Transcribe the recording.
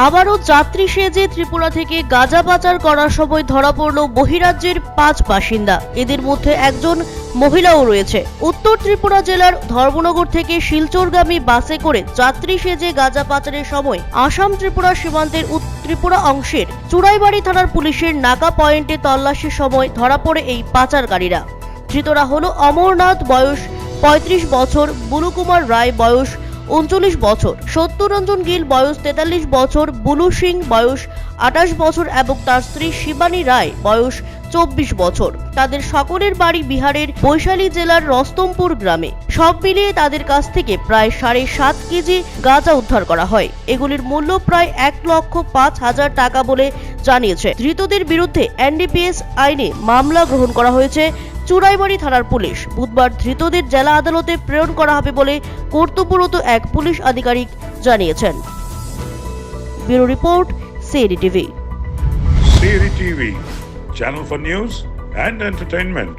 আবারও যাত্রী সেজে ত্রিপুরা থেকে গাঁজা পাচার করার সময় ধরা পড়ল বহিরাজ্যের 5 বাসিন্দা। এদের মধ্যে একজন মহিলাও রয়েছে। উত্তর ত্রিপুরা জেলার ধর্মনগর থেকে শিলচরগামী বাসে করে যাত্রী সেজে গাঁজা পাচারের সময় আসাম ত্রিপুরা সীমান্তের ত্রিপুরা অংশের চুড়াইবাড়ি থানার পুলিশের নাকা পয়েন্টে তল্লাশির সময় ধরা পড়ে এই পাচারকারীরা। ধৃতরা হলো অমরনাথ বয়স 35 বছর, বুলুকুমার রায় বয়স 39 বছর, সত্যরঞ্জন গিল বয়স 43 বছর, বুলু সিং বয়স 28 বছর এবং তার স্ত্রী শিবানী রায় বয়স 24 বছর। তাদের সকলের বাড়ি বিহারের বৈশালী জেলার রস্তমপুর গ্রামে। সব মিলিয়ে তাদের কাছ থেকে প্রায় 7.5 কেজি গাঁজা উদ্ধার করা হয়। এগুলির মূল্য প্রায় 1,05,000 টাকা বলে জানিয়েছে। ধৃতদের বিরুদ্ধে এনডিপিএস আইনে মামলা গ্রহণ করা হয়েছে চুড়াইবাড়ি থানার পুলিশ। বুধবার ধৃতদের জেলা আদালতে প্রেরণ করা হবে বলে কর্তব্যরত এক পুলিশ আধিকারিক জানিয়েছেন। Bureau report, CAD TV. CAD TV, channel for news and entertainment.